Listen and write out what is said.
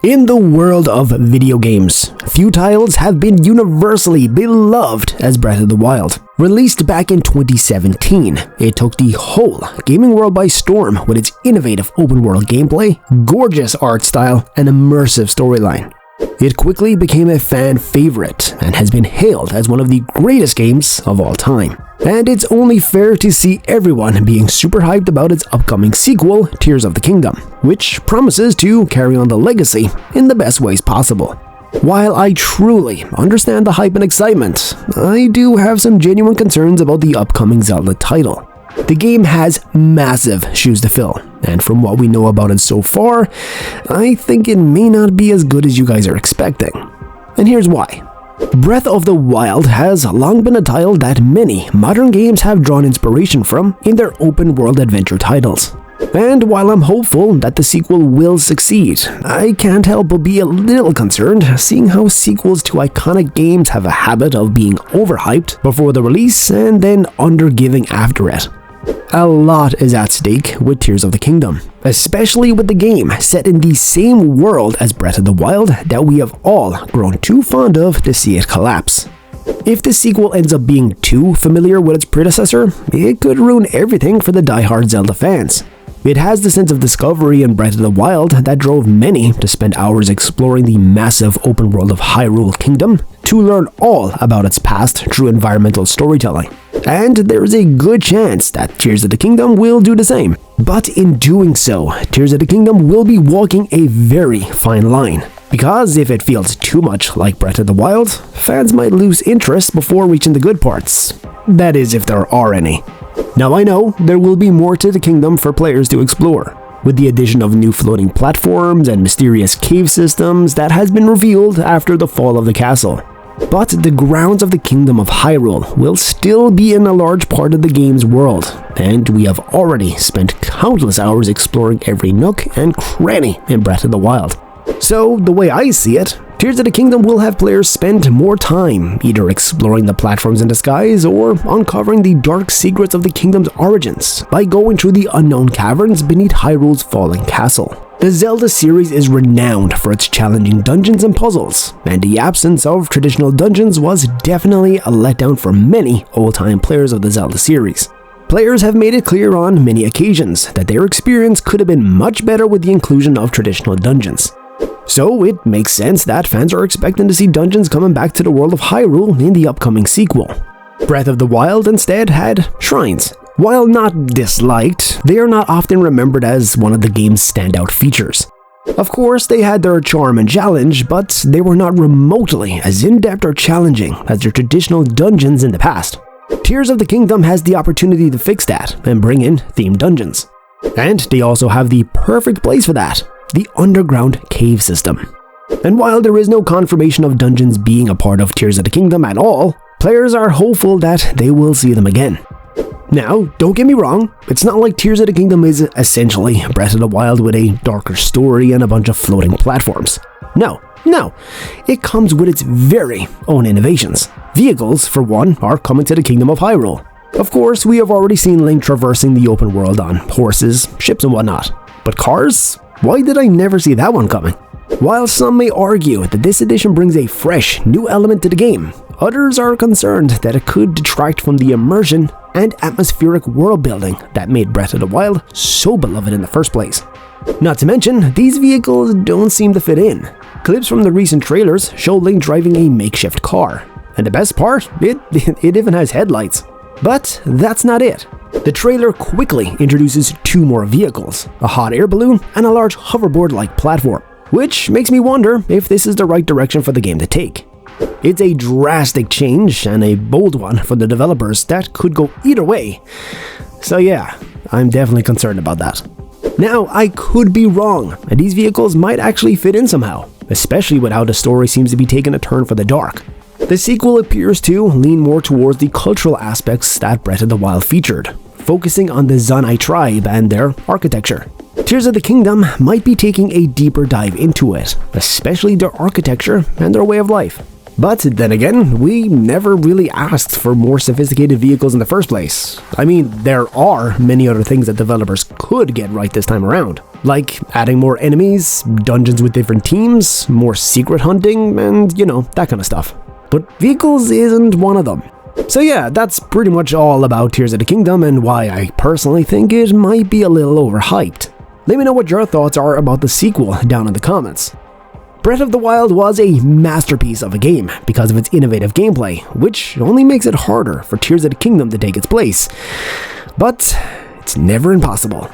In the world of video games, few titles have been universally beloved as Breath of the Wild. Released back in 2017, it took the whole gaming world by storm with its innovative open-world gameplay, gorgeous art style, and immersive storyline. It quickly became a fan favorite and has been hailed as one of the greatest games of all time. And it's only fair to see everyone being super hyped about its upcoming sequel, Tears of the Kingdom, which promises to carry on the legacy in the best ways possible. While I truly understand the hype and excitement, I do have some genuine concerns about the upcoming Zelda title. The game has massive shoes to fill, and from what we know about it so far, I think it may not be as good as you guys are expecting. And here's why. Breath of the Wild has long been a title that many modern games have drawn inspiration from in their open-world adventure titles. And while I'm hopeful that the sequel will succeed, I can't help but be a little concerned seeing how sequels to iconic games have a habit of being overhyped before the release and then undergiving after it. A lot is at stake with Tears of the Kingdom, especially with the game set in the same world as Breath of the Wild that we have all grown too fond of to see it collapse. If the sequel ends up being too familiar with its predecessor, it could ruin everything for the die-hard Zelda fans. It has the sense of discovery in Breath of the Wild that drove many to spend hours exploring the massive open world of Hyrule Kingdom to learn all about its past through environmental storytelling. And there is a good chance that Tears of the Kingdom will do the same. But in doing so, Tears of the Kingdom will be walking a very fine line. Because if it feels too much like Breath of the Wild, fans might lose interest before reaching the good parts. That is, if there are any. Now I know there will be more to the kingdom for players to explore, with the addition of new floating platforms and mysterious cave systems that has been revealed after the fall of the castle. But the grounds of the Kingdom of Hyrule will still be in a large part of the game's world, and we have already spent countless hours exploring every nook and cranny in Breath of the Wild. So, the way I see it, Tears of the Kingdom will have players spend more time either exploring the platforms in the skies or uncovering the dark secrets of the kingdom's origins by going through the unknown caverns beneath Hyrule's fallen castle. The Zelda series is renowned for its challenging dungeons and puzzles, and the absence of traditional dungeons was definitely a letdown for many old-time players of the Zelda series. Players have made it clear on many occasions that their experience could have been much better with the inclusion of traditional dungeons. So it makes sense that fans are expecting to see dungeons coming back to the world of Hyrule in the upcoming sequel. Breath of the Wild instead had shrines. While not disliked, they are not often remembered as one of the game's standout features. Of course, they had their charm and challenge, but they were not remotely as in-depth or challenging as their traditional dungeons in the past. Tears of the Kingdom has the opportunity to fix that and bring in themed dungeons. And they also have the perfect place for that, the underground cave system. And while there is no confirmation of dungeons being a part of Tears of the Kingdom at all, players are hopeful that they will see them again. Now, don't get me wrong, it's not like Tears of the Kingdom is essentially Breath of the Wild with a darker story and a bunch of floating platforms. No, it comes with its very own innovations. Vehicles, for one, are coming to the Kingdom of Hyrule. Of course, we have already seen Link traversing the open world on horses, ships and whatnot. But cars? Why did I never see that one coming? While some may argue that this edition brings a fresh, new element to the game, others are concerned that it could detract from the immersion and atmospheric world building that made Breath of the Wild so beloved in the first place. Not to mention, these vehicles don't seem to fit in. Clips from the recent trailers show Link driving a makeshift car. And the best part, it even has headlights. But that's not it. The trailer quickly introduces two more vehicles, a hot air balloon and a large hoverboard-like platform, which makes me wonder if this is the right direction for the game to take. It's a drastic change and a bold one for the developers that could go either way. So yeah, I'm definitely concerned about that. Now, I could be wrong, and these vehicles might actually fit in somehow, especially with how the story seems to be taking a turn for the dark. The sequel appears to lean more towards the cultural aspects that Breath of the Wild featured, focusing on the Zanai tribe and their architecture. Tears of the Kingdom might be taking a deeper dive into it, especially their architecture and their way of life. But then again, we never really asked for more sophisticated vehicles in the first place. I mean, there are many other things that developers could get right this time around, like adding more enemies, dungeons with different teams, more secret hunting, and that kind of stuff. But vehicles isn't one of them. So yeah, that's pretty much all about Tears of the Kingdom and why I personally think it might be a little overhyped. Let me know what your thoughts are about the sequel down in the comments. Breath of the Wild was a masterpiece of a game because of its innovative gameplay, which only makes it harder for Tears of the Kingdom to take its place. But it's never impossible.